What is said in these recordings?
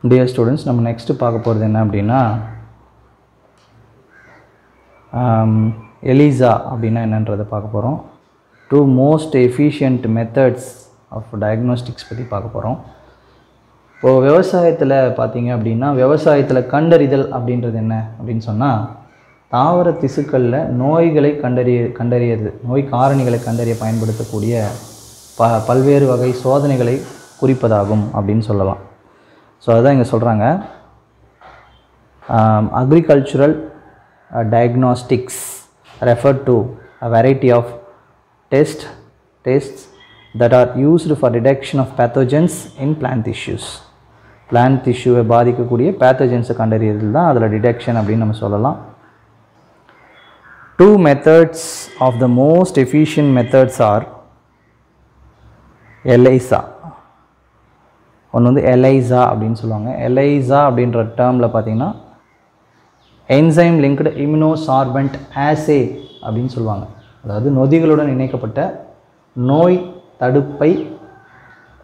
Dear students, நம்ம next பார்க்க போகிறது என்ன அப்படின்னா எலிசா அப்படின்னா என்னன்றதை பார்க்க போகிறோம். 2 most efficient methods of diagnostics பற்றி பார்க்க போகிறோம். இப்போது விவசாயத்தில் பார்த்தீங்க அப்படின்னா விவசாயத்தில் கண்டறிதல் அப்படின்றது என்ன அப்படின்னு சொன்னால் தாவர திசுக்களில் நோய்களை கண்டறியது நோய் காரணிகளை கண்டறிய பயன்படுத்தக்கூடிய பல்வேறு வகை சோதனைகளை குறிப்பதாகும் அப்படின்னு சொல்லலாம். ஸோ அதுதான் இங்கே சொல்கிறாங்க. Agricultural diagnostics refer to a variety of tests that are used for detection of pathogens in plant tissues. Plant டிஷ்யூவை பாதிக்கக்கூடிய பேத்தோஜன்ஸை கண்டறியது தான் அதில் டிடெக்ஷன் அப்படின்னு நம்ம சொல்லலாம். 2 methods of the most efficient methods are ELISA. ஒன்று வந்து எலைசா அப்படின்னு சொல்லுவாங்க. எலைசா அப்படின்ற டேர்மில் பார்த்தீங்கன்னா என்சைம் லிங்க்டு இம்யூனோசார்பண்ட் ஆசே அப்படின்னு சொல்லுவாங்க. அதாவது நொதிகளுடன் இணைக்கப்பட்ட நோய் தடுப்பை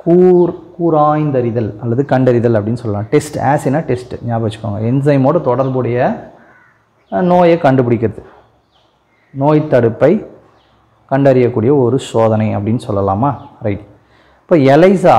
கூராய்ந்தறிதல் அல்லது கண்டறிதல் அப்படின்னு சொல்லலாம். டெஸ்ட் ஆசேனா டெஸ்ட் ஞாபகம் வச்சுக்கோங்க. என்சைமோட தொடர்புடைய நோயை கண்டுபிடிக்கிறது, நோய் தடுப்பை கண்டறியக்கூடிய ஒரு சோதனை அப்படின்னு சொல்லலாமா? ரைட். இப்போ எலைசா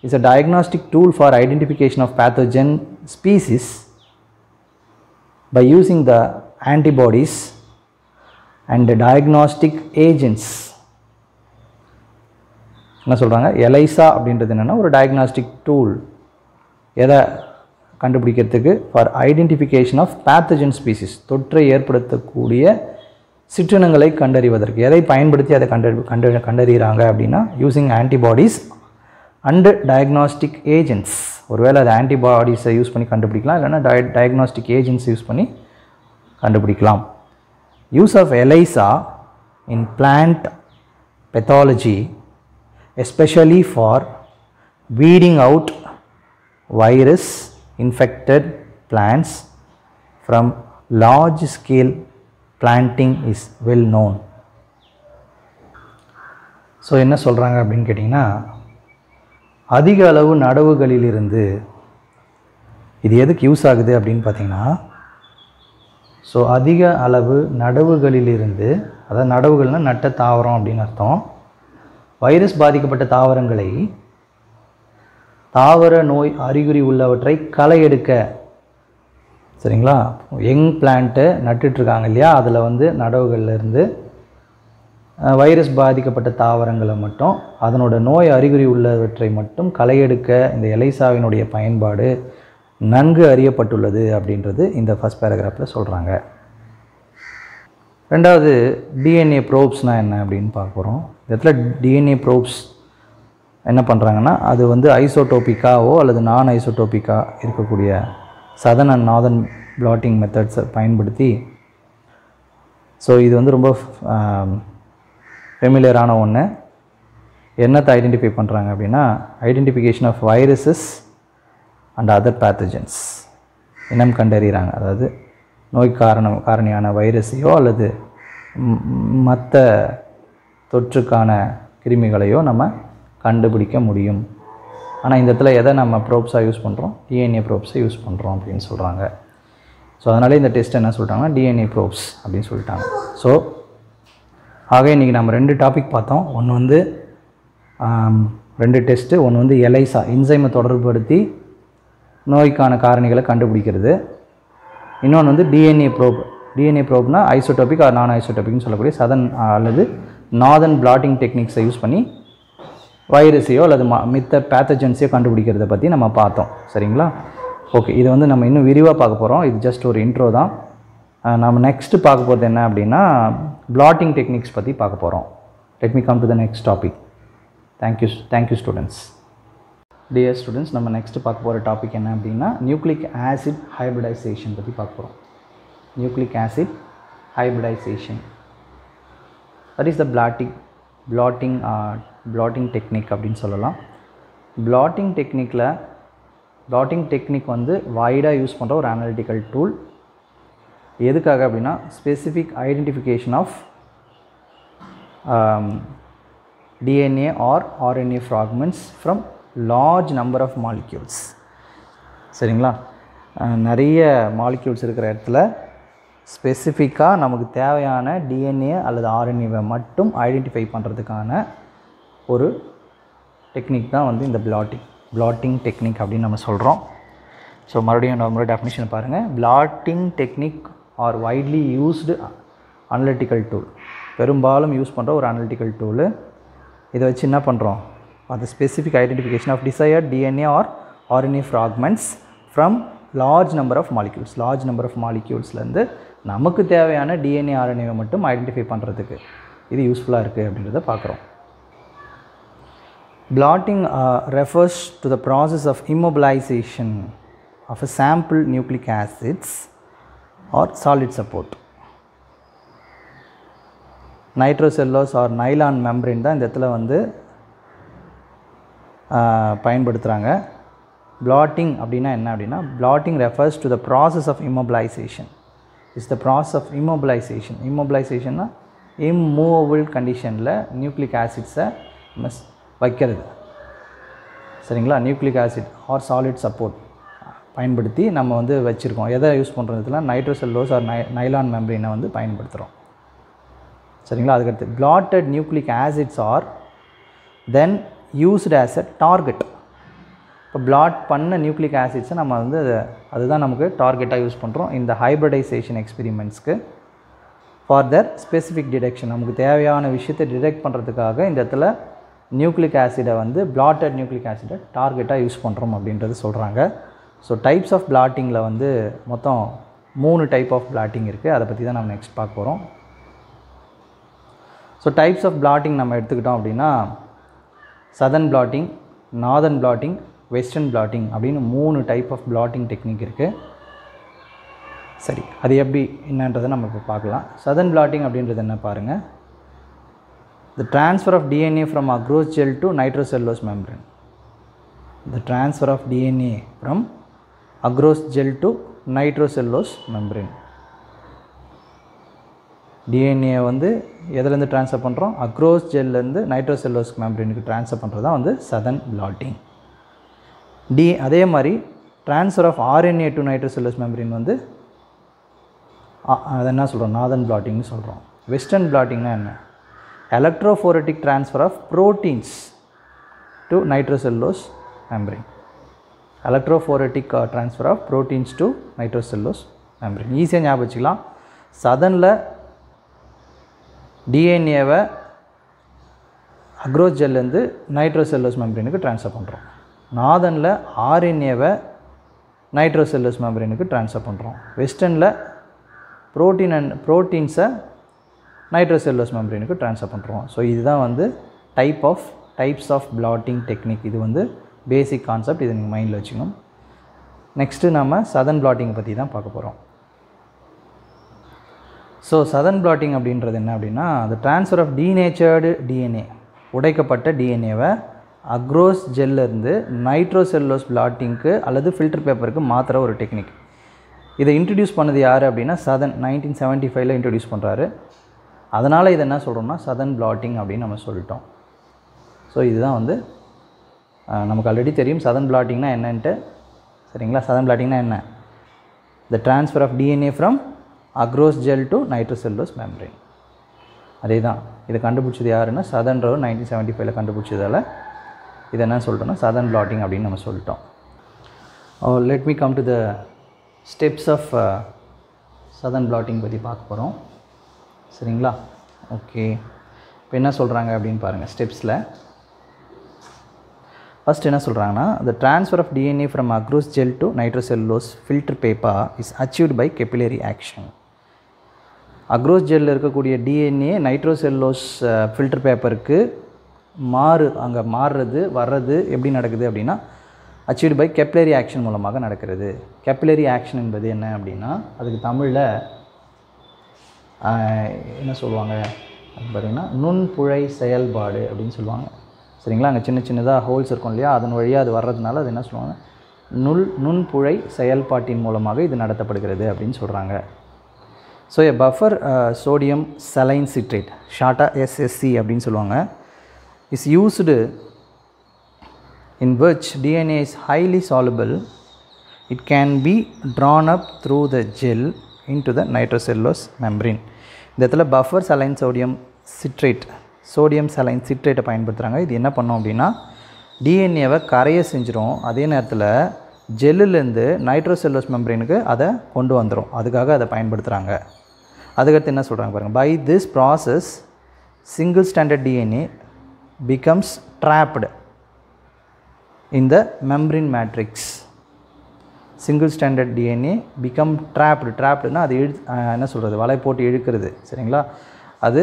is a diagnostic tool for identification of pathogen species by using the antibodies and the diagnostic agents. என்ன சொல்கிறாங்க? எலைசா அப்படின்றது என்னென்னா ஒரு டயக்னாஸ்டிக் டூல். எதை கண்டுபிடிக்கிறதுக்கு? For identification of pathogen species, தொற்றை ஏற்படுத்தக்கூடிய சிற்றினங்களை கண்டறிவதற்கு. எதை பயன்படுத்தி அதை கண்டறிகிறாங்க அப்படின்னா using antibodies and diagnostic agents. ஒருவேளை அது ஆன்டிபாடிஸை யூஸ் பண்ணி கண்டுபிடிக்கலாம், இல்லைனா டயக்னாஸ்டிக் ஏஜென்ட்ஸ் யூஸ் பண்ணி கண்டுபிடிக்கலாம். Use of ELISA in plant pathology especially for weeding out virus infected plants from large scale planting is well known. So என்ன சொல்கிறாங்க அப்படின்னு கேட்டிங்கன்னா, அதிக அளவு நடவுகளிலிருந்து இது எதுக்கு யூஸ் ஆகுது அப்படின்னு பார்த்தீங்கன்னா, ஸோ அதிக அளவு நடவுகளிலிருந்து, அதாவது நடவுகள்னால் நட்ட தாவரம் அப்படின்னு அர்த்தம், வைரஸ் பாதிக்கப்பட்ட தாவரங்களை, தாவர நோய் அறிகுறி உள்ளவற்றை களை எடுக்க, சரிங்களா? யங் பிளான்ட்டு நட்டுட்ருக்காங்க இல்லையா, அதில் வந்து நடவுகள்லேருந்து வைரஸ் பாதிக்கப்பட்ட தாவரங்களை மட்டும், அதனோட நோய் அறிகுறி உள்ளவற்றை மட்டும் களை எடுக்க இந்த எலைசாவினுடைய பயன்பாடு நன்கு அறியப்பட்டுள்ளது அப்படின்றது இந்த ஃபர்ஸ்ட் பேராகிராஃபில் சொல்கிறாங்க. ரெண்டாவது, டிஎன்ஏ ப்ரோப்ஸ்னால் என்ன அப்படின்னு பார்க்க போகிறோம். இந்த இடத்துல டிஎன்ஏ ப்ரோப்ஸ் என்ன பண்ணுறாங்கன்னா, அது வந்து ஐசோடோப்பிக்காவோ அல்லது நான் ஐசோடோப்பிக்காக இருக்கக்கூடிய சதர்ன் அண்ட் நார்தர்ன் பிளாட்டிங் மெத்தட்ஸை பயன்படுத்தி, ஸோ இது வந்து ரொம்ப ஃபெமிலியரான ஒன்று. என்னத்தை ஐடென்டிஃபை பண்ணுறாங்க அப்படின்னா, identification of viruses and other pathogens இனம் கண்டறிகிறாங்க. அதாவது நோய் காரணியான வைரஸையோ அல்லது மற்ற தொற்றுக்கான கிருமிகளையோ நம்ம கண்டுபிடிக்க முடியும். ஆனால் இந்த இடத்துல எதை நம்ம ப்ரோப்ஸாக யூஸ் பண்ணுறோம்? டிஎன்ஏ ப்ரோப்ஸை யூஸ் பண்ணுறோம் அப்படின்னு சொல்கிறாங்க. ஸோ அதனாலே இந்த டெஸ்ட் என்ன சொல்லிட்டாங்கன்னா டிஎன்ஏ ப்ரோப்ஸ் அப்படின்னு சொல்லிட்டாங்க. ஸோ ஆக இன்றைக்கி நம்ம 2 டாபிக் பார்த்தோம். ஒன்று வந்து 2 டெஸ்ட்டு. ஒன்று வந்து எலைசா, என்சைமை தொடர்புபடுத்தி நோய்க்கான காரணிகளை கண்டுபிடிக்கிறது. இன்னொன்று வந்து டிஎன்ஏ ப்ரோப். டிஎன்ஏ ப்ரோப்னா ஐசோடோபிக் ஆர் நான் ஐசோடோபிக்னு சொல்லக்கூடிய சதர்ன் அல்லது நார்தர்ன் பிளாட்டிங் டெக்னிக்ஸை யூஸ் பண்ணி வைரஸையோ அல்லது மித்த பேத்தஜன்ஸையோ கண்டுபிடிக்கிறத பற்றி நம்ம பார்த்தோம். சரிங்களா? ஓகே, இதை வந்து நம்ம இன்னும் விரிவாக பார்க்க போகிறோம். இது ஜஸ்ட் ஒரு இன்ட்ரோ தான். நம்ம நெக்ஸ்ட்டு பார்க்க போகிறது என்ன அப்படின்னா பிளாட்டிங் டெக்னிக்ஸ் பற்றி பார்க்க போகிறோம். Let me come to the next topic. Thank you students. Dear students, நம்ம நெக்ஸ்ட்டு பார்க்க போகிற டாபிக் என்ன அப்படின்னா நியூக்ளிக் ஆசிட் ஹைப்ரிடைசேஷன் பற்றி பார்க்க போகிறோம். Nucleic acid hybridization, that is the blotting technique அப்படின்னு சொல்லலாம். பிளாட்டிங் டெக்னிக் வந்து வைடாக யூஸ் பண்ணுற ஒரு அனாலிட்டிக்கல் டூல். எதுக்காக அப்படின்னா specific identification of DNA or RNA fragments from large number of molecules. சரிங்களா. நிறைய மாலிக்யூல்ஸ் இருக்கிற இடத்துல ஸ்பெசிஃபிக்காக நமக்கு தேவையான டிஎன்ஏ அல்லது ஆர்என்ஏவை மட்டும் ஐடென்டிஃபை பண்ணுறதுக்கான ஒரு டெக்னிக் தான் வந்து இந்த பிளாட்டிங் டெக்னிக் அப்படின்னு நம்ம சொல்கிறோம். ஸோ மறுபடியும் நம்மளோட டெஃபினிஷன் பாருங்கள். Blotting technique are widely used analytical tool, பெரும்பாலும் யூஸ் பண்ணுற ஒரு அனலிட்டிக்கல் டூலு. இதை வச்சு என்ன பண்ணுறோம், அது specific identification of desired DNA or RNA fragments from large number of மாலிக்யூல்ஸ்லேருந்து நமக்கு தேவையான டிஎன்ஏ ஆர்என்ஏவை மட்டும் ஐடென்டிஃபை பண்ணுறதுக்கு இது யூஸ்ஃபுல்லாக இருக்குது அப்படின்றத பார்க்குறோம். Blotting refers to the process of immobilization of a sample nucleic acids or solid support. Nitrocellulose or nylon membrane தான் இந்த இடத்துல வந்து பயன்படுத்துகிறாங்க. Blotting அப்படின்னா என்ன அப்படின்னா, blotting refers to the process of immobilization. It's the process of immobilization. Immobilizationனா immovable conditionல நியூக்ளிக் ஆசிட்ஸை வைக்கிறது. சரிங்களா. Nucleic acid or solid support பயன்படுத்தி நம்ம வந்து வச்சுருக்கோம். எதை யூஸ் பண்ணுறதுல நைட்ரோசெல்லோஸ் ஆர் நைலான் மெம்பரேனை வந்து பயன்படுத்துகிறோம். சரிங்களா. அதுக்கடுத்து blotted nucleic acids are then used as a target. இப்போ பிளாட் பண்ண நியூக்ளிக் ஆசிட்ஸை நம்ம வந்து அதுதான் நமக்கு டார்கெட்டாக யூஸ் பண்ணுறோம் இந்த ஹைப்ரிடைசேஷன் எக்ஸ்பெரிமெண்ட்ஸ்க்கு. ஃபார் தர் ஸ்பெசிஃபிக் டிடெக்ஷன், நமக்கு தேவையான விஷயத்தை டிடெக்ட் பண்ணுறதுக்காக இந்த இடத்துல நியூக்ளிக் ஆசிடை வந்து பிளாட்டட் நியூக்ளிக் ஆசிடை டார்கெட்டாக யூஸ் பண்ணுறோம் அப்படின்றது சொல்கிறாங்க. ஸோ டைப்ஸ் ஆஃப் பிளாட்டிங்கில் வந்து மொத்தம் 3 டைப் ஆஃப் பிளாட்டிங் இருக்குது. அதை பற்றி தான் நம்ம நெக்ஸ்ட் பார்க்க போகிறோம். ஸோ டைப்ஸ் ஆஃப் பிளாட்டிங் நம்ம எடுத்துக்கிட்டோம் அப்படின்னா southern blotting, northern blotting, western blotting அப்படின்னு 3 டைப் ஆஃப் பிளாட்டிங் டெக்னிக் இருக்குது. சரி, அது எப்படி என்னன்றதை நம்ம இப்போ பார்க்கலாம். சதர்ன் பிளாட்டிங் அப்படின்றது என்ன பாருங்கள். The transfer of DNA from agarose gel to nitrocellulose membrane. The transfer of DNA from agarose gel to nitrocellulose membrane. DNA வந்து எதுலேருந்து ட்ரான்ஸ்ஃபர் பண்ணுறோம், அக்ரோஸ் ஜெல்லேருந்து நைட்ரோசெல்லோஸ் மெம்பரேனுக்கு ட்ரான்ஸ்ஃபர் பண்ணுறது தான் வந்து சதர்ன் பிளாட்டிங். அதே மாதிரி transfer of RNA to nitrocellulose membrane வந்து அதை என்ன சொல்கிறோம், நார்தர்ன் பிளாட்டிங்னு சொல்கிறோம். வெஸ்டர்ன் பிளாட்டிங்னா என்ன, electrophoretic transfer of proteins to nitrocellulose membrane. Electrophoretic transfer of proteins to nitrocellulose membrane. ஈஸியாக ஞாபகம் வச்சுக்கலாம். சதனில் டிஎன்ஏவை அக்ரோஸ் ஜெல்லேருந்து நைட்ரோசெல்லோஸ் மெம்பரேனுக்கு ட்ரான்ஸ்ஃபர் பண்ணுறோம். நார்தனில் ஆர்என்ஏவை நைட்ரோசெல்லோஸ் மெம்பரேனுக்கு ட்ரான்ஸ்ஃபர் பண்ணுறோம். வெஸ்டர்னில் ப்ரோட்டீன்ஸை நைட்ரோசெல்லோஸ் மெம்பரேனுக்கு ட்ரான்ஸ்ஃபர் பண்ணுறோம். ஸோ இதுதான் வந்து டைப்ஸ் ஆஃப் பிளாட்டிங் டெக்னிக். இது வந்து பேசிக் கான்செப்ட், இதை நீங்கள் மைண்டில் வச்சுக்கணும். நெக்ஸ்ட்டு நம்ம சதர்ன் பிளாட்டிங் பற்றி தான் பார்க்க போகிறோம். ஸோ சதர்ன் பிளாட்டிங் அப்படின்றது என்ன அப்படின்னா, அந்த ட்ரான்ஸ்ஃபர் ஆஃப் டீநேச்சர்டு டிஎன்ஏ, உடைக்கப்பட்ட டிஎன்ஏவை அக்ரோஸ் ஜெல்லேருந்து நைட்ரோசெல்லோஸ் பிளாட்டிங்க்கு அல்லது ஃபில்டர் பேப்பருக்கு மாற்றுற ஒரு டெக்னிக். இதை இன்ட்ரடியூஸ் பண்ணது யார் அப்படின்னா சதர்ன் 1975 இன்ட்ரடியூஸ் பண்ணுறாரு. அதனால் இதை என்ன சொல்கிறோம்னா சதர்ன் பிளாட்டிங் அப்படின்னு நம்ம சொல்லிட்டோம். ஸோ இதுதான் வந்து நமக்கு ஆல்ரெடி தெரியும் சதர்ன் பிளாட்டிங்னா என்னன்ட்டு. சரிங்களா. சதர்ன் பிளாட்டிங்னா என்ன, the transfer of DNA from agarose gel to nitrocellulose membrane. அதே தான் இதை கண்டுபிடிச்சது யாருன்னா சதர்ன்றவர் 1975 கண்டுபிடிச்சதால் இதை என்ன சொல்லிட்டோம்னா சதர்ன் பிளாட்டிங் அப்படின்னு நம்ம சொல்லிட்டோம். Let me come to the steps of southern blotting பற்றி பார்க்க போகிறோம். சரிங்களா. ஓகே, இப்போ என்ன சொல்கிறாங்க அப்படின்னு பாருங்கள். ஸ்டெப்ஸில் ஃபஸ்ட் என்ன சொல்கிறாங்கன்னா, the transfer of DNA from agarose gel to nitrocellulose filter paper is achieved by capillary action. Agarose ஜெல்லில் இருக்கக்கூடிய டிஎன்ஏ நைட்ரோசெல்லோஸ் ஃபில்டர் பேப்பருக்கு அங்கே வர்றது எப்படி நடக்குது அப்படின்னா அச்சீவ்டு பை கெப்லரி ஆக்ஷன் மூலமாக நடக்கிறது. கெப்லரி ஆக்ஷன் என்பது என்ன அப்படின்னா, அதுக்கு தமிழில் என்ன சொல்லுவாங்க பார்த்திங்கன்னா நுண்புழை செயல்பாடு அப்படின்னு சொல்லுவாங்க. சரிங்களா. அங்கே சின்ன சின்னதாக ஹோல்ஸ் இருக்கும் இல்லையா, அதன் வழியாக அது வர்றதுனால அது என்ன சொல்லுவாங்க, நுண்புழை செயல்பாட்டின் மூலமாக இது நடத்தப்படுகிறது அப்படின்னு சொல்கிறாங்க. So a buffer sodium saline citrate, ஷார்ட்டாக SSC அப்படின்னு சொல்லுவாங்க, is used in which DNA is highly soluble it can be drawn up through the gel into the nitrocellulose membrane. இந்த இடத்துல பஃபர் சலைன் சோடியம் சலைன் சிட்ரேட்டை பயன்படுத்துகிறாங்க. இது என்ன பண்ணோம் அப்படின்னா டிஎன்ஏவை கரைய செஞ்சிடும், அதே நேரத்தில் ஜெல்லுலேருந்து நைட்ரோசெல்லோஸ் மெம்பரினுக்கு அதை கொண்டு வந்துடும். அதுக்காக அதை பயன்படுத்துகிறாங்க. அதுக்கடுத்து என்ன சொல்கிறாங்க பாருங்கள். By this process single standard DNA becomes trapped in the membrane matrix. Single stranded DNA become trappedனா அது என்ன சொல்கிறது, வலை போட்டு இழுக்கிறது. சரிங்களா? அது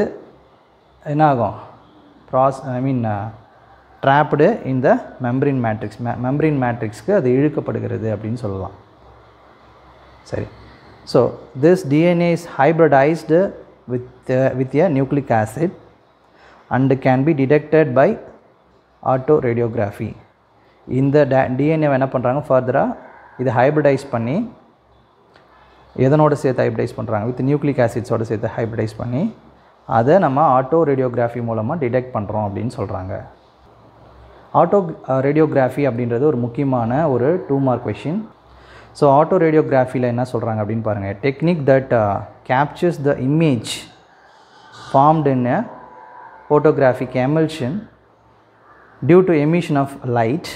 என்ன ஆகும், trapped in the membrane matrix. membrane matrixக்கு அது இழுக்கப்படுகிறது அப்படின்னு சொல்லலாம். சரி. So this DNA is hybridized with a nucleic acid and can be detected by autoradiography. இந்த டிஎன்ஏவை என்ன பண்ணுறாங்க, ஃபர்தராக இதை ஹைப்ரிடைஸ் பண்ணி எதனோட சேர்த்து ஹைப்ரிடைஸ் பண்ணுறாங்க, வித் நியூக்ளிக் ஆசிட்ஸோடு சேர்த்து ஹைப்ரிடைஸ் பண்ணி அதை நம்ம ஆட்டோ ரேடியோகிராஃபி மூலமாக டிடெக்ட் பண்ணுறோம் அப்படின்னு சொல்கிறாங்க. ஆட்டோ ரேடியோகிராஃபி அப்படின்றது ஒரு முக்கியமான ஒரு 2 மார்க் கொஷின். ஸோ ஆட்டோ ரேடியோகிராஃபியில் என்ன சொல்கிறாங்க அப்படின்னு பாருங்கள். Technique that captures the image formed in a photographic emulsion due to emission of light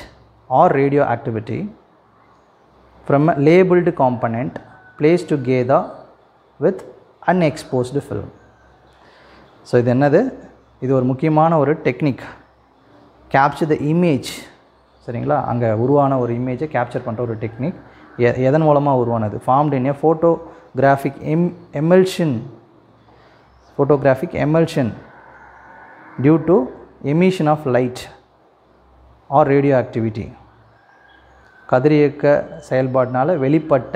or radioactivity from a labeled component placed together with unexposed film. So இது என்னது, இது ஒரு முக்கியமான ஒரு டெக்னிக். Capture the image. சரிங்களா? அங்கே உருவான ஒரு இமேஜை கேப்சர் பண்ணுற ஒரு டெக்னிக். எதன் மூலமாக உருவானது, formed in A photographic emulsion due to emission of light or radioactivity. கதிரியக்க செயல்பாட்டினால் வெளிப்பட்ட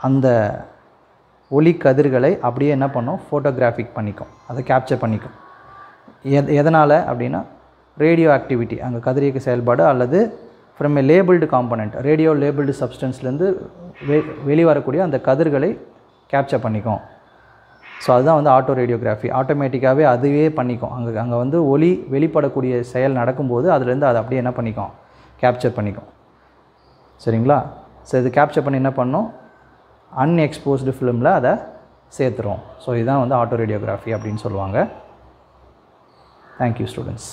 அந்த ஒளி கதிர்களை அப்படியே என்ன பண்ணும், ஃபோட்டோகிராஃபிக் பண்ணிக்கும், அதை கேப்சர் பண்ணிக்கும். எதனால் அப்படின்னா ரேடியோ ஆக்டிவிட்டி, அங்கே கதிரியக்க செயல்பாடு அல்லது from a labelled component, radio labelled சப்ஸ்டன்ஸ்லேருந்து வெளிவரக்கூடிய அந்த கதிர்களை கேப்சர் பண்ணிக்கும். ஸோ அதுதான் வந்து ஆட்டோ ரேடியோகிராஃபி. ஆட்டோமேட்டிக்காகவே அதுவே பண்ணிக்கும். அங்கே வந்து ஒளி வெளிப்படக்கூடிய செயல் நடக்கும்போது அதுலேருந்து அதை அப்படியே என்ன பண்ணிக்கும், கேப்சர் பண்ணிக்கும். சரிங்களா? ஸோ இது கேப்சர் பண்ணி என்ன பண்ணணும், அன்எக்ஸ்போஸ்டு ஃபிலிமில் அதை சேர்த்துரும். ஸோ இதுதான் வந்து ஆட்டோ ரேடியோகிராஃபி அப்படின்னு சொல்லுவாங்க. Thank you students.